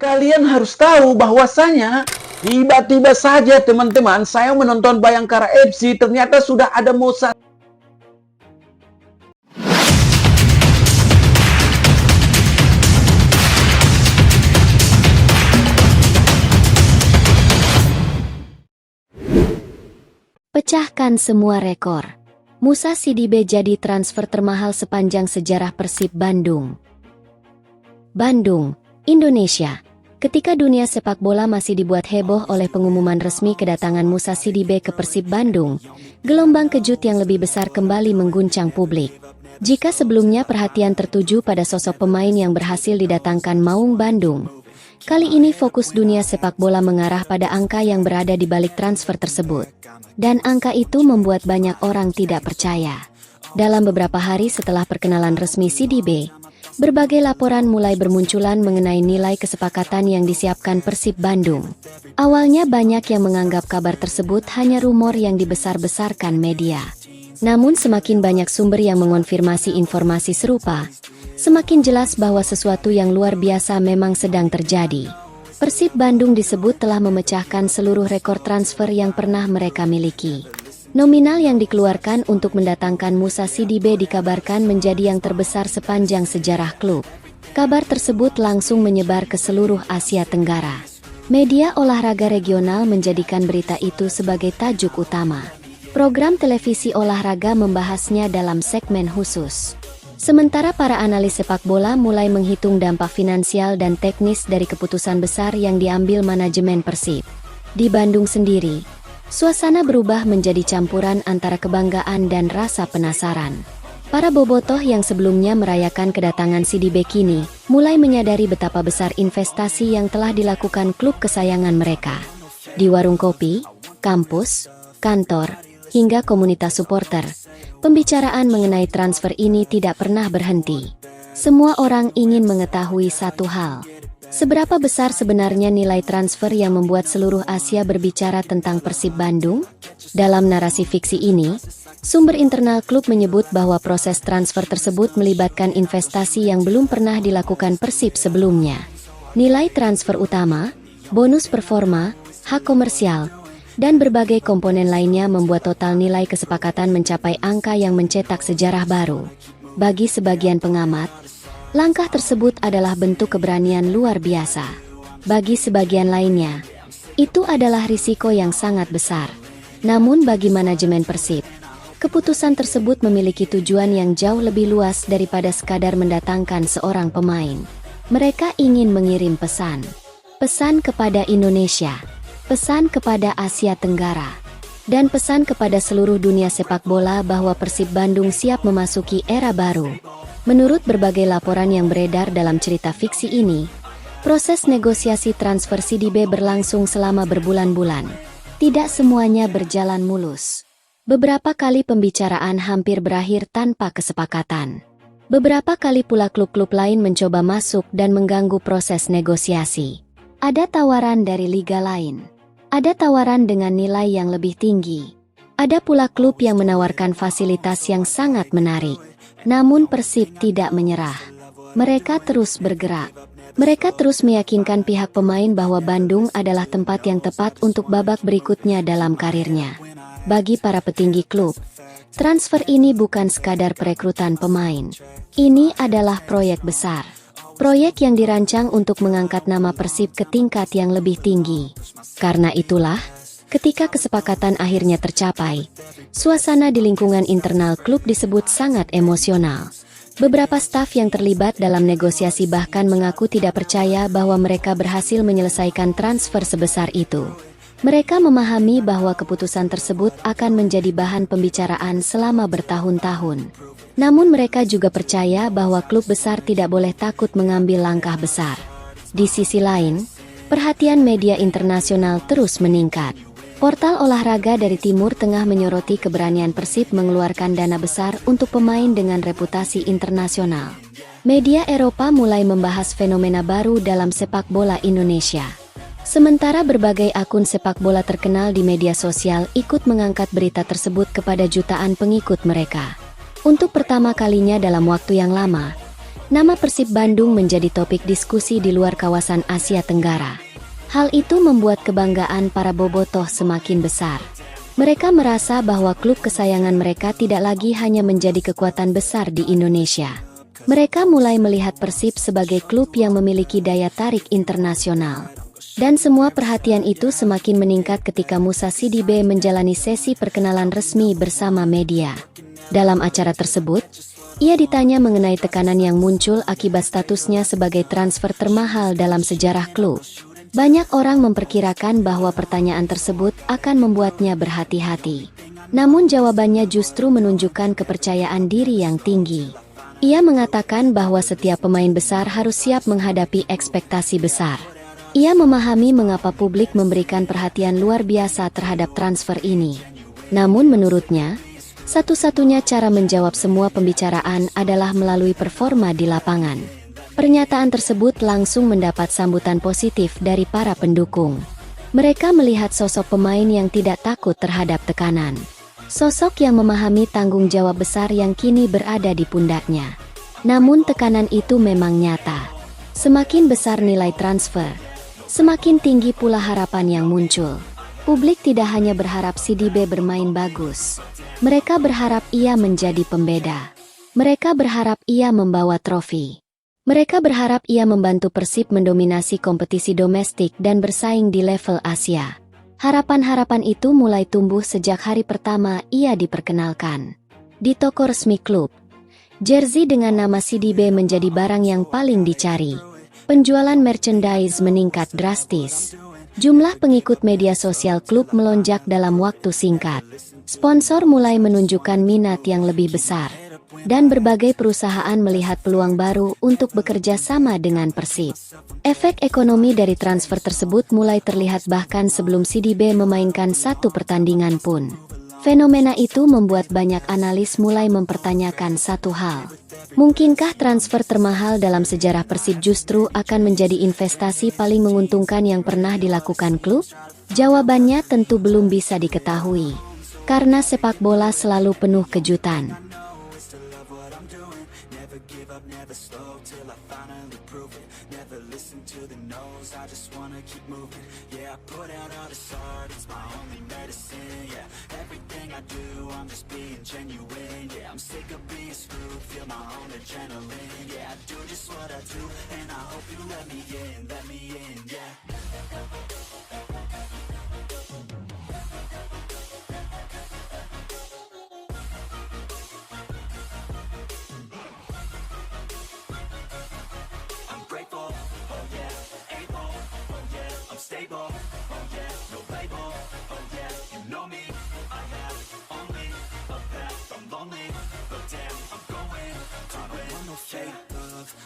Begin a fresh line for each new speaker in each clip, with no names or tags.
Kalian harus tahu bahwasanya tiba-tiba saja teman-teman saya menonton Bayangkara FC ternyata sudah ada Musa.
Pecahkan semua rekor. Musa Sidibe jadi transfer termahal sepanjang sejarah Persib Bandung. Bandung, Indonesia. Ketika dunia sepak bola masih dibuat heboh oleh pengumuman resmi kedatangan Musa Sidibe ke Persib Bandung, gelombang kejut yang lebih besar kembali mengguncang publik. Jika sebelumnya perhatian tertuju pada sosok pemain yang berhasil didatangkan Maung Bandung, kali ini fokus dunia sepak bola mengarah pada angka yang berada di balik transfer tersebut. Dan angka itu membuat banyak orang tidak percaya. Dalam beberapa hari setelah perkenalan resmi Sidibe, berbagai laporan mulai bermunculan mengenai nilai kesepakatan yang disiapkan Persib Bandung. Awalnya banyak yang menganggap kabar tersebut hanya rumor yang dibesar-besarkan media. Namun semakin banyak sumber yang mengonfirmasi informasi serupa, semakin jelas bahwa sesuatu yang luar biasa memang sedang terjadi. Persib Bandung disebut telah memecahkan seluruh rekor transfer yang pernah mereka miliki. Nominal yang dikeluarkan untuk mendatangkan Musa Sidibe dikabarkan menjadi yang terbesar sepanjang sejarah klub. Kabar tersebut langsung menyebar ke seluruh Asia Tenggara. Media olahraga regional menjadikan berita itu sebagai tajuk utama. Program televisi olahraga membahasnya dalam segmen khusus. Sementara para analis sepak bola mulai menghitung dampak finansial dan teknis dari keputusan besar yang diambil manajemen Persib. Di Bandung sendiri, suasana berubah menjadi campuran antara kebanggaan dan rasa penasaran. Para bobotoh yang sebelumnya merayakan kedatangan Sidibe kini mulai menyadari betapa besar investasi yang telah dilakukan klub kesayangan mereka. Di warung kopi, kampus, kantor, hingga komunitas supporter, pembicaraan mengenai transfer ini tidak pernah berhenti. Semua orang ingin mengetahui satu hal. Seberapa besar sebenarnya nilai transfer yang membuat seluruh Asia berbicara tentang Persib Bandung? Dalam narasi fiksi ini, sumber internal klub menyebut bahwa proses transfer tersebut melibatkan investasi yang belum pernah dilakukan Persib sebelumnya. Nilai transfer utama, bonus performa, hak komersial, dan berbagai komponen lainnya membuat total nilai kesepakatan mencapai angka yang mencetak sejarah baru. Bagi sebagian pengamat, langkah tersebut adalah bentuk keberanian luar biasa. Bagi sebagian lainnya, itu adalah risiko yang sangat besar. Namun bagi manajemen Persib, keputusan tersebut memiliki tujuan yang jauh lebih luas daripada sekadar mendatangkan seorang pemain. Mereka ingin mengirim pesan. Pesan kepada Indonesia, pesan kepada Asia Tenggara, dan pesan kepada seluruh dunia sepak bola bahwa Persib Bandung siap memasuki era baru. Menurut berbagai laporan yang beredar dalam cerita fiksi ini, proses negosiasi transfer Sidibe berlangsung selama berbulan-bulan. Tidak semuanya berjalan mulus. Beberapa kali pembicaraan hampir berakhir tanpa kesepakatan. Beberapa kali pula klub-klub lain mencoba masuk dan mengganggu proses negosiasi. Ada tawaran dari liga lain. Ada tawaran dengan nilai yang lebih tinggi. Ada pula klub yang menawarkan fasilitas yang sangat menarik. Namun Persib tidak menyerah. Mereka terus bergerak. Mereka terus meyakinkan pihak pemain bahwa Bandung adalah tempat yang tepat untuk babak berikutnya dalam karirnya. Bagi para petinggi klub, transfer ini bukan sekadar perekrutan pemain. Ini adalah proyek besar. Proyek yang dirancang untuk mengangkat nama Persib ke tingkat yang lebih tinggi. Karena itulah, ketika kesepakatan akhirnya tercapai, suasana di lingkungan internal klub disebut sangat emosional. Beberapa staf yang terlibat dalam negosiasi bahkan mengaku tidak percaya bahwa mereka berhasil menyelesaikan transfer sebesar itu. Mereka memahami bahwa keputusan tersebut akan menjadi bahan pembicaraan selama bertahun-tahun. Namun mereka juga percaya bahwa klub besar tidak boleh takut mengambil langkah besar. Di sisi lain, perhatian media internasional terus meningkat. Portal olahraga dari Timur Tengah menyoroti keberanian Persib mengeluarkan dana besar untuk pemain dengan reputasi internasional. Media Eropa mulai membahas fenomena baru dalam sepak bola Indonesia. Sementara berbagai akun sepak bola terkenal di media sosial ikut mengangkat berita tersebut kepada jutaan pengikut mereka. Untuk pertama kalinya dalam waktu yang lama, Nama Persib Bandung menjadi topik diskusi di luar kawasan Asia Tenggara. Hal itu membuat kebanggaan para bobotoh semakin besar. Mereka merasa bahwa klub kesayangan mereka tidak lagi hanya menjadi kekuatan besar di Indonesia. Mereka mulai melihat Persib sebagai klub yang memiliki daya tarik internasional. Dan semua perhatian itu semakin meningkat ketika Moussa Sidibe menjalani sesi perkenalan resmi bersama media. Dalam acara tersebut, ia ditanya mengenai tekanan yang muncul akibat statusnya sebagai transfer termahal dalam sejarah klub. Banyak orang memperkirakan bahwa pertanyaan tersebut akan membuatnya berhati-hati. Namun jawabannya justru menunjukkan kepercayaan diri yang tinggi. Ia mengatakan bahwa setiap pemain besar harus siap menghadapi ekspektasi besar. Ia memahami mengapa publik memberikan perhatian luar biasa terhadap transfer ini. Namun menurutnya, satu-satunya cara menjawab semua pembicaraan adalah melalui performa di lapangan. Pernyataan tersebut langsung mendapat sambutan positif dari para pendukung. Mereka melihat sosok pemain yang tidak takut terhadap tekanan. Sosok yang memahami tanggung jawab besar yang kini berada di pundaknya. Namun tekanan itu memang nyata. Semakin besar nilai transfer, semakin tinggi pula harapan yang muncul. Publik tidak hanya berharap Sidibe bermain bagus. Mereka berharap ia menjadi pembeda. Mereka berharap ia membawa trofi. Mereka berharap ia membantu Persib mendominasi kompetisi domestik dan bersaing di level Asia. Harapan-harapan itu mulai tumbuh sejak hari pertama ia diperkenalkan. Di toko resmi klub, jersey dengan nama Sidibe menjadi barang yang paling dicari. Penjualan merchandise meningkat drastis. Jumlah pengikut media sosial klub melonjak dalam waktu singkat. Sponsor mulai menunjukkan minat yang lebih besar. Dan berbagai perusahaan melihat peluang baru untuk bekerja sama dengan Persib. Efek ekonomi dari transfer tersebut mulai terlihat bahkan sebelum Sidibe memainkan satu pertandingan pun. Fenomena itu membuat banyak analis mulai mempertanyakan satu hal. Mungkinkah transfer termahal dalam sejarah Persib justru akan menjadi investasi paling menguntungkan yang pernah dilakukan klub? Jawabannya tentu belum bisa diketahui. Karena sepak bola selalu penuh kejutan.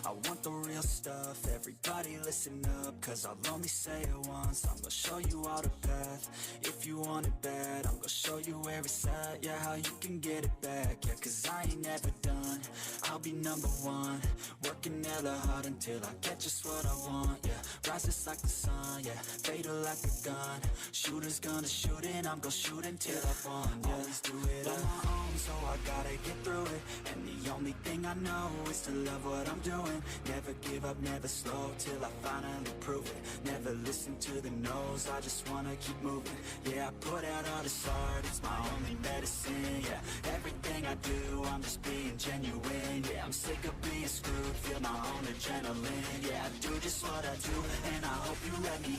I want the real stuff, everybody listen up, cause I'll only say it once, I'm gonna show you all the path, if you want it bad, I'm gonna show you where it's at, yeah, how you can get it back, yeah, cause I ain't never done, I'll be number one, working hella hard until I get just what I want, yeah, rises like the sun, yeah, fatal like a gun, shooters gonna shoot and I'm gonna shoot until I won, yeah, always do it on my own, so I gotta get through it, and the only thing I know is to love what I'm doing, never give up, never slow, till I finally prove it, never listen to the no's, I just wanna keep moving, yeah, I put out all this art, it's my only medicine, yeah, everything I do, I'm just being genuine, yeah, I'm sick of being screwed, feel my own adrenaline, yeah, I do just what I do, and I hope you let me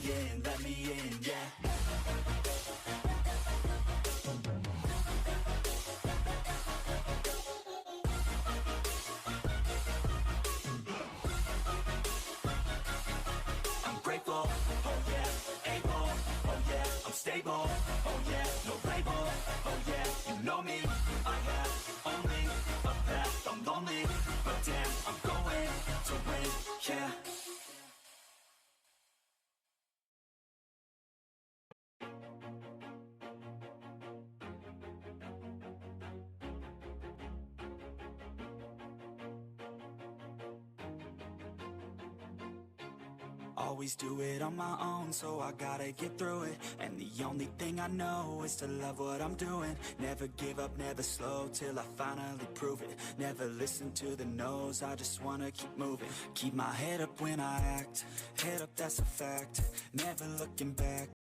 in, yeah. Grateful, oh yeah, able, oh yeah, I'm stable, oh yeah, no label, oh yeah, you know me, I have only a path, I'm lonely, but damn, I'm going to win, yeah. Always do it on my own, so I gotta get through it. And the only thing I know is to love what I'm doing. Never give up, never slow, till I finally prove it. Never listen to the no's, I just wanna keep moving. Keep my head up when I act, head up, that's a fact. Never looking back.